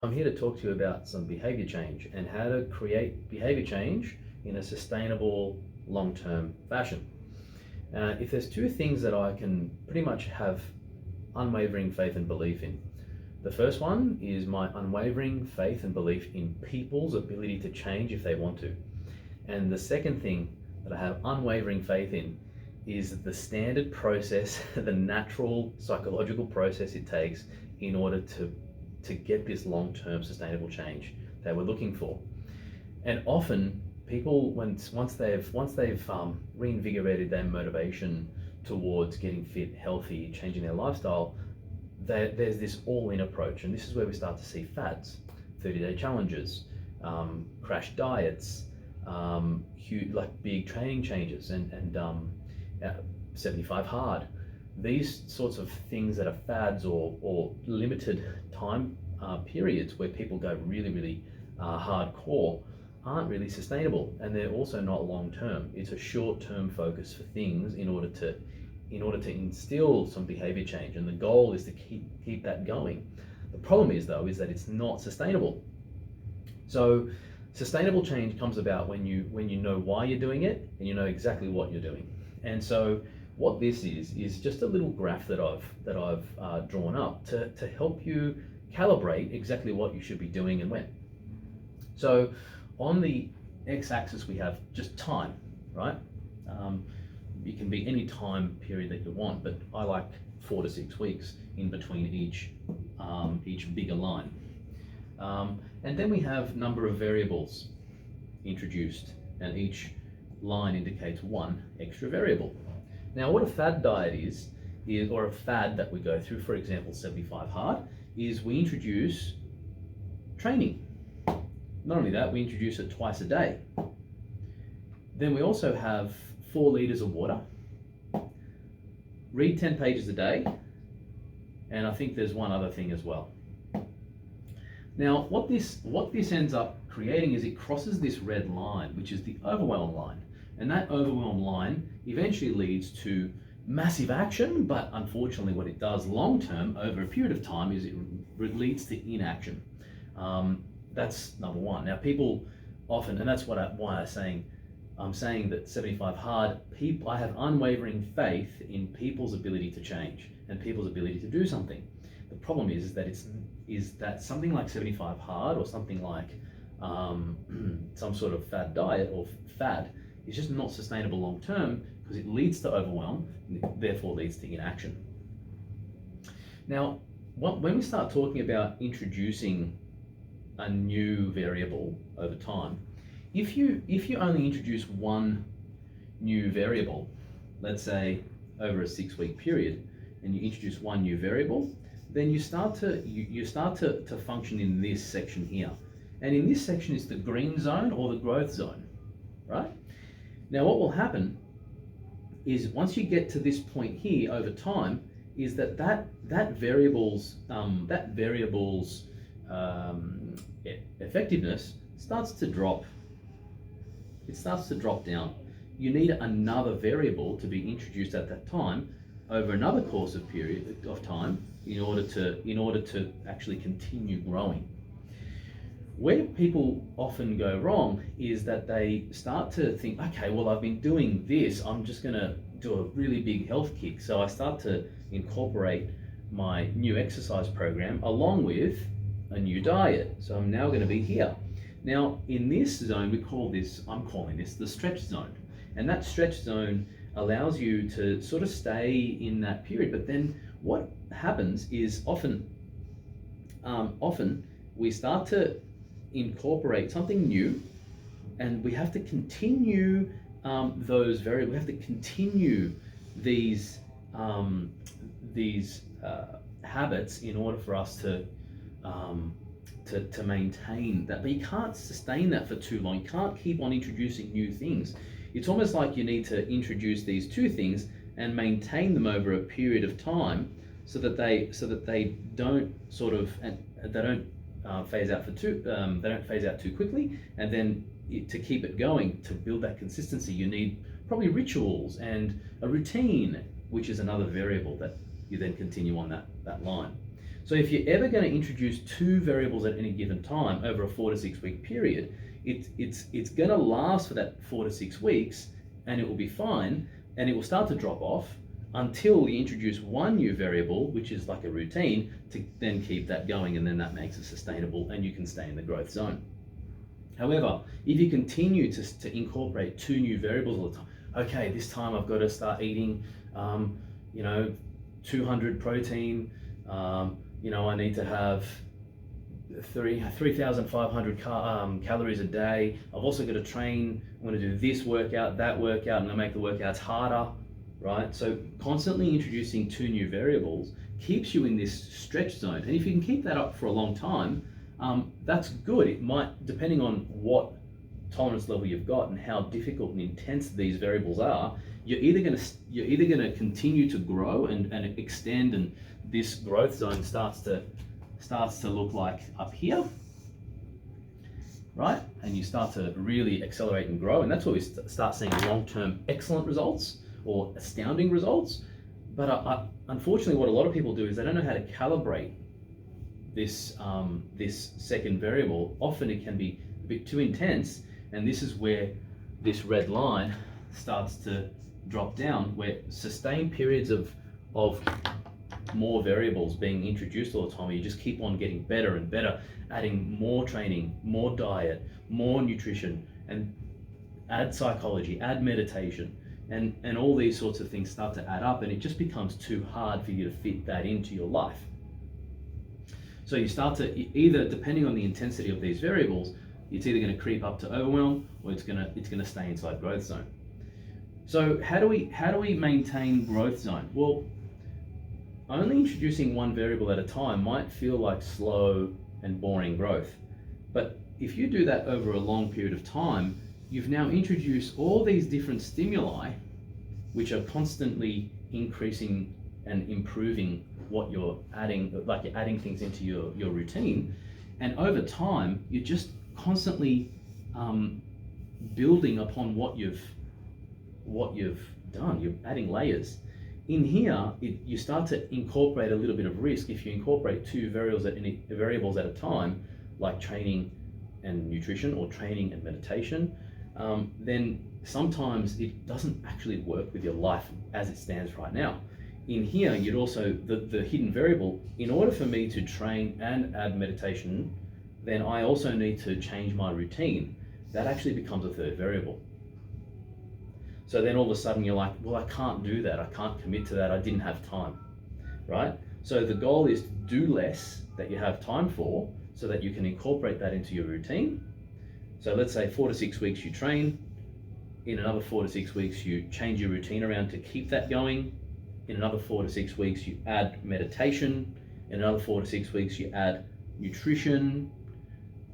I'm here to talk to you about some behavior change and how to create behavior change in a sustainable long-term fashion. If there's two things that I can pretty much have unwavering faith and belief in, the first one is my unwavering faith and belief in people's ability to change if they want to. And the second thing that I have unwavering faith in is the standard process, the natural psychological process it takes in order to get this long-term sustainable change that we're looking for. And often people, once they've reinvigorated their motivation towards getting fit, healthy, changing their lifestyle, there's this all-in approach, and this is where we start to see fads, 30-day challenges, crash diets, huge, like big training changes, and 75 hard. These sorts of things that are fads or limited time periods where people go really hardcore aren't really sustainable, and they're also not long term. It's a short term focus for things in order to instill some behavior change, and the goal is to keep that going. The problem is though is that it's not sustainable. So sustainable change comes about when you know why you're doing it and you know exactly what you're doing. And so what this is just a little graph that I've drawn up to help you calibrate exactly what you should be doing and when. So on the x-axis we have just time, right? It can be any time period that you want, but I like 4 to 6 weeks in between each bigger line. And then we have number of variables introduced, and each line indicates one extra variable. Now, what a fad diet is, or a fad that we go through, for example, 75 hard, is we introduce training. Not only that, we introduce it twice a day. Then we also have 4 liters of water, read 10 pages a day, and I think there's one other thing as well. Now, what this ends up creating is it crosses this red line, which is the overwhelm line. And that overwhelm line eventually leads to massive action, but unfortunately what it does long term over a period of time is it leads to inaction. That's number one. Now people often, and that's why I'm saying that 75 hard, I have unwavering faith in people's ability to change and people's ability to do something. The problem is that something like 75 hard or something like some sort of fad diet or fad is just not sustainable long term because it leads to overwhelm and therefore leads to inaction. Now, when we start talking about introducing a new variable over time, if you only introduce one new variable, let's say over a 6-week period, and you introduce one new variable, then you start to function in this section here. And in this section is the green zone or the growth zone, right? Now what will happen is once you get to this point here over time, is that variable's effectiveness starts to drop. It starts to drop down. You need another variable to be introduced at that time over another course of period of time in order to actually continue growing. Where people often go wrong is that they start to think, okay, well, I've been doing this, I'm just gonna do a really big health kick. So I start to incorporate my new exercise program along with a new diet. So I'm now gonna be here. Now in this zone, I'm calling this the stretch zone. And that stretch zone allows you to sort of stay in that period. But then what happens is often we start to incorporate something new, and we have to continue those variables. We have to continue these habits in order for us to maintain that. But you can't sustain that for too long. You can't keep on introducing new things. It's almost like you need to introduce these two things and maintain them over a period of time, so that they don't phase out they don't phase out too quickly. And then to keep it going, to build that consistency, you need probably rituals and a routine, which is another variable that you then continue on that line. So if you're ever going to introduce two variables at any given time over a 4 to 6 week period, it's going to last for that 4 to 6 weeks, and it will be fine, and it will start to drop off until you introduce one new variable, which is like a routine, to then keep that going, and then that makes it sustainable and you can stay in the growth zone. However, if you continue to incorporate two new variables all the time, okay, this time I've got to start eating, 200 protein, I need to have 3,500 calories a day. I've also got to train. I'm going to do this workout, that workout. I'm going to make the workouts harder, right? So constantly introducing two new variables keeps you in this stretch zone. And if you can keep that up for a long time, that's good. It might, depending on what tolerance level you've got and how difficult and intense these variables are, you're either going to continue to grow and extend, and this growth zone starts to look like up here, right? And you start to really accelerate and grow, and that's where we start seeing long-term excellent results or astounding results. But unfortunately, what a lot of people do is they don't know how to calibrate this second variable. Often it can be a bit too intense, and this is where this red line starts to drop down, where sustained periods of more variables being introduced all the time, you just keep on getting better and better, adding more training, more diet, more nutrition, and add psychology, add meditation, and all these sorts of things start to add up, and it just becomes too hard for you to fit that into your life. So you start to either, depending on the intensity of these variables, it's either going to creep up to overwhelm, or it's going to stay inside growth zone. So how do we maintain growth zone? Well, only introducing one variable at a time might feel like slow and boring growth. But if you do that over a long period of time, you've now introduced all these different stimuli, which are constantly increasing and improving what you're adding, like you're adding things into your routine. And over time, you're just constantly building upon what you've done. You're adding layers. In here, you start to incorporate a little bit of risk. If you incorporate two variables at a time, like training and nutrition or training and meditation, then sometimes it doesn't actually work with your life as it stands right now. In here, you'd also, the hidden variable, in order for me to train and add meditation, then I also need to change my routine. That actually becomes a third variable. So then all of a sudden you're like, well, I can't do that. I can't commit to that. I didn't have time, right? So the goal is to do less that you have time for, so that you can incorporate that into your routine. So let's say 4 to 6 weeks you train. In another 4 to 6 weeks, you change your routine around to keep that going. In another 4 to 6 weeks, you add meditation. In another 4 to 6 weeks, you add nutrition,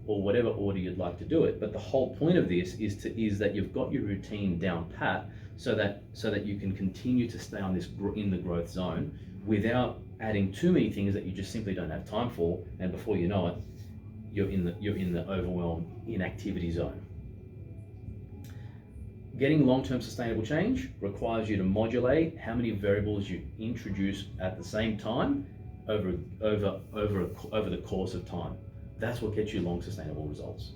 or whatever order you'd like to do it. But the whole point of this is that you've got your routine down pat, so that you can continue to stay on in the growth zone without adding too many things that you just simply don't have time for, and before you know it, you're in the overwhelm inactivity zone. Getting long-term sustainable change requires you to modulate how many variables you introduce at the same time over the course of time. That's what gets you long sustainable results.